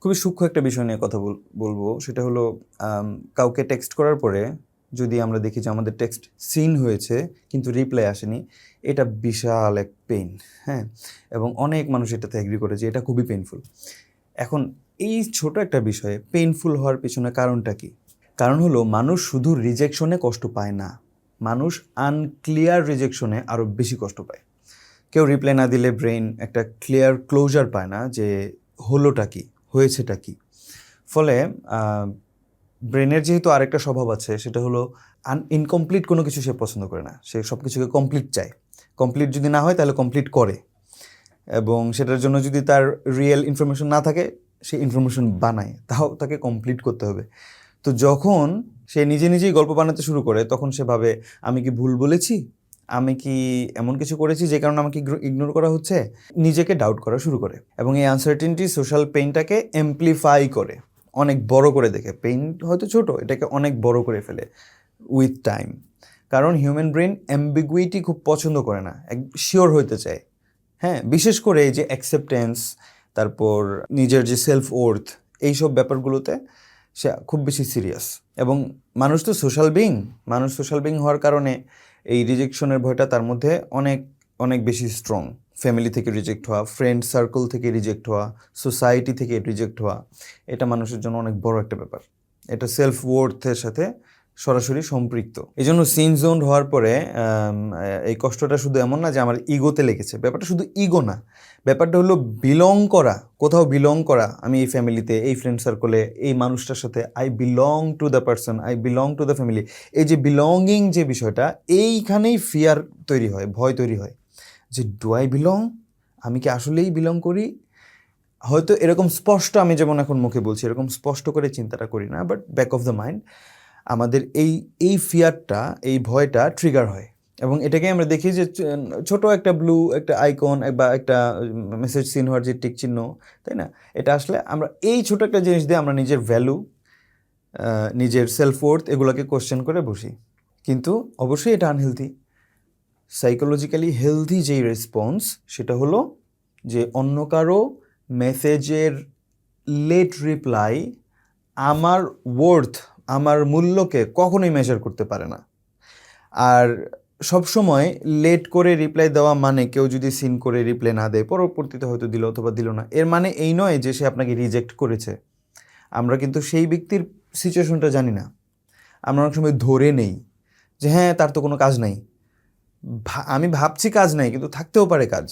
খুবই সূক্ষ্ম একটা বিষয় নিয়ে কথা বলবো, সেটা হলো কাউকে টেক্সট করার পরে যদি আমরা দেখি যে আমাদের টেক্সট সিন হয়েছে কিন্তু রিপ্লাই আসেনি, এটা বিশাল এক পেইন। হ্যাঁ, এবং অনেক মানুষ এটাতে এগ্রি করে যে এটা খুবই পেইনফুল। এখন এই ছোট একটা বিষয়ে পেইনফুল হওয়ার পিছনে কারণটা কি? কারণ হলো মানুষ শুধু রিজেকশনে কষ্ট পায় না, মানুষ আনক্লিয়ার রিজেকশনে আরও বেশি কষ্ট পায়। কেউ রিপ্লাই না দিলে ব্রেন একটা ক্লিয়ার ক্লোজার পায় না যে হলোটা কি, হয়েছেটা কি। ফলে ব্রেনের যেহেতু আরেকটা স্বভাব আছে, সেটা হলো ইনকমপ্লিট কোনো কিছু সে পছন্দ করে না, সে সব কিছুকে কমপ্লিট চায়। কমপ্লিট যদি না হয় তাহলে কমপ্লিট করে, এবং সেটার জন্য যদি তার রিয়েল ইনফরমেশন না থাকে সে ইনফরমেশন বানায়, তাও তাকে কমপ্লিট করতে হবে। তো যখন সে নিজে নিজেই গল্প বানাতে শুরু করে, তখন সে ভাবে আমি কি ভুল বলেছি, আমি কি এমন কিছু করেছি যে কারণে আমাকে ইগনোর করা হচ্ছে, নিজেকে ডাউট করা শুরু করে। এবং এই আনসার্টেনটি সোশ্যাল পেইনটাকে এমপ্লিফাই করে, অনেক বড় করে দেখে। পেইন হয়তো ছোট, এটাকে অনেক বড় করে ফেলে উইথ টাইম। কারণ হিউম্যান ব্রেন অ্যাম্বিগুইটি খুব পছন্দ করে না, শিওর হইতে চায়। হ্যাঁ, বিশেষ করে এই যে অ্যাকসেপ্টেন্স, তারপর নিজের যে সেলফ ওর্থ, এইসব ব্যাপারগুলোতে সে খুব বেশি সিরিয়াস। এবং মানুষ তো সোশ্যাল বিং, মানুষ সোশ্যাল বিং হওয়ার কারণে এই রিজেকশনের ভয়টা তার মধ্যে অনেক অনেক বেশি স্ট্রং। ফ্যামিলি থেকে রিজেক্ট হওয়া, ফ্রেন্ড সার্কেল থেকে রিজেক্ট হওয়া, সোসাইটি থেকে রিজেক্ট হওয়া, এটা মানুষের জন্য অনেক বড় একটা ব্যাপার। এটা সেলফ ওয়ার্থের সাথে সরাসরি সম্পৃক্ত। এই জন্য সিন জোন হওয়ার পরে এই কষ্টটা শুধু এমন না যে আমার ইগোতে লেগেছে, ব্যাপারটা শুধু ইগো না, ব্যাপারটা হলো বিলং করা, কোথাও বিলং করা। আমি এই ফ্যামিলিতে, এই ফ্রেন্ড সার্কেলে, এই মানুষটার সাথে I belong to the person, I belong to the family. এই যে বিলঙ্গিং যে বিষয়টা, এইখানেই ফিয়ার তৈরি হয়, ভয় তৈরি হয় যে ডু আই বিলং, আমি কি আসলেই বিলং করি। হয়তো এরকম স্পষ্ট, আমি যেমন এখন মুখে বলছি এরকম স্পষ্ট করে চিন্তাটা করি না, but back of the mind আমাদের এই ফিয়ারটা, এই ভয়টা ট্রিগার হয়। এবং এটাকে আমরা দেখি যে ছোট একটা ব্লু একটা আইকন বা একটা মেসেজ সিন হওয়ার যে টিক চিহ্ন, তাই না, এটা আসলে আমরা এই ছোট একটা জিনিস দিয়ে আমরা নিজের ভ্যালু, নিজের সেলফ ওর্থ এগুলোকে কোশ্চেন করে বসি। কিন্তু অবশ্যই এটা আনহেলদি। সাইকোলজিক্যালি হেলদি যেই রেসপন্স, সেটা হলো যে অন্য কারো মেসেজের লেট রিপ্লাই আমার ওয়ার্থ, আমার মূল্যকে কখনোই মেজার করতে পারে না। আর সবসময় লেট করে রিপ্লাই দেওয়া মানে, কেউ যদি সিন করে রিপ্লাই না দেয়, পরবর্তীতে হয়তো দিল অথবা দিল না, এর মানে এই নয় যে সে আপনাকে রিজেক্ট করেছে। আমরা কিন্তু সেই ব্যক্তির সিচুয়েশনটা জানি না। আমরা অনেক সময় ধরে নেই যে হ্যাঁ তার তো কোনো কাজ নাই, আমি ভাবছি কাজ নাই, কিন্তু থাকতেও পারে কাজ,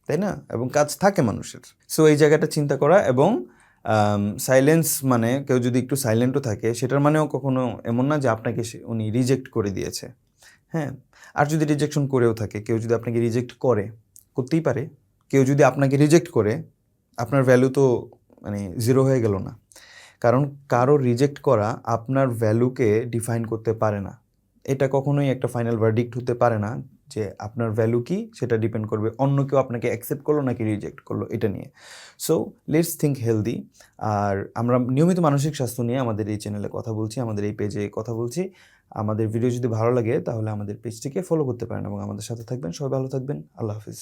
তাই না? এবং কাজ থাকে মানুষের। সো এই জায়গাটা চিন্তা করা। এবং সাইলেন্স মানে কেউ যদি একটু সাইলেন্টও থাকে, সেটার মানেও কখনো এমন না যে আপনাকে উনি রিজেক্ট করে দিয়েছে। হ্যাঁ, আর যদি রিজেকশন করেও থাকে, কেউ যদি আপনাকে রিজেক্ট করে, করতেই পারে, কেউ যদি আপনাকে রিজেক্ট করে, আপনার ভ্যালু তো মানে জিরো হয়ে গেল না। কারণ কারো রিজেক্ট করা আপনার ভ্যালুকে ডিফাইন করতে পারে না। এটা কখনোই একটা ফাইনাল ভার্ডিক্ট হতে পারে না যে আপনার ভ্যালু কি, সেটা ডিপেন্ড করবে অন্য কেউ আপনাকে অ্যাকসেপ্ট করলো নাকি রিজেক্ট করলো, এটা নিয়ে। So let's think healthy. আর আমরা নিয়মিত মানসিক স্বাস্থ্য নিয়ে আমাদের এই চ্যানেলে কথা বলছি, আমাদের এই পেজে কথা বলছি। আমাদের ভিডিও যদি ভালো লাগে তাহলে আমাদের পেজটিকে ফলো করতে পারেন এবং আমাদের সাথে থাকবেন। সবাই ভালো থাকবেন। আল্লাহ হাফিজ।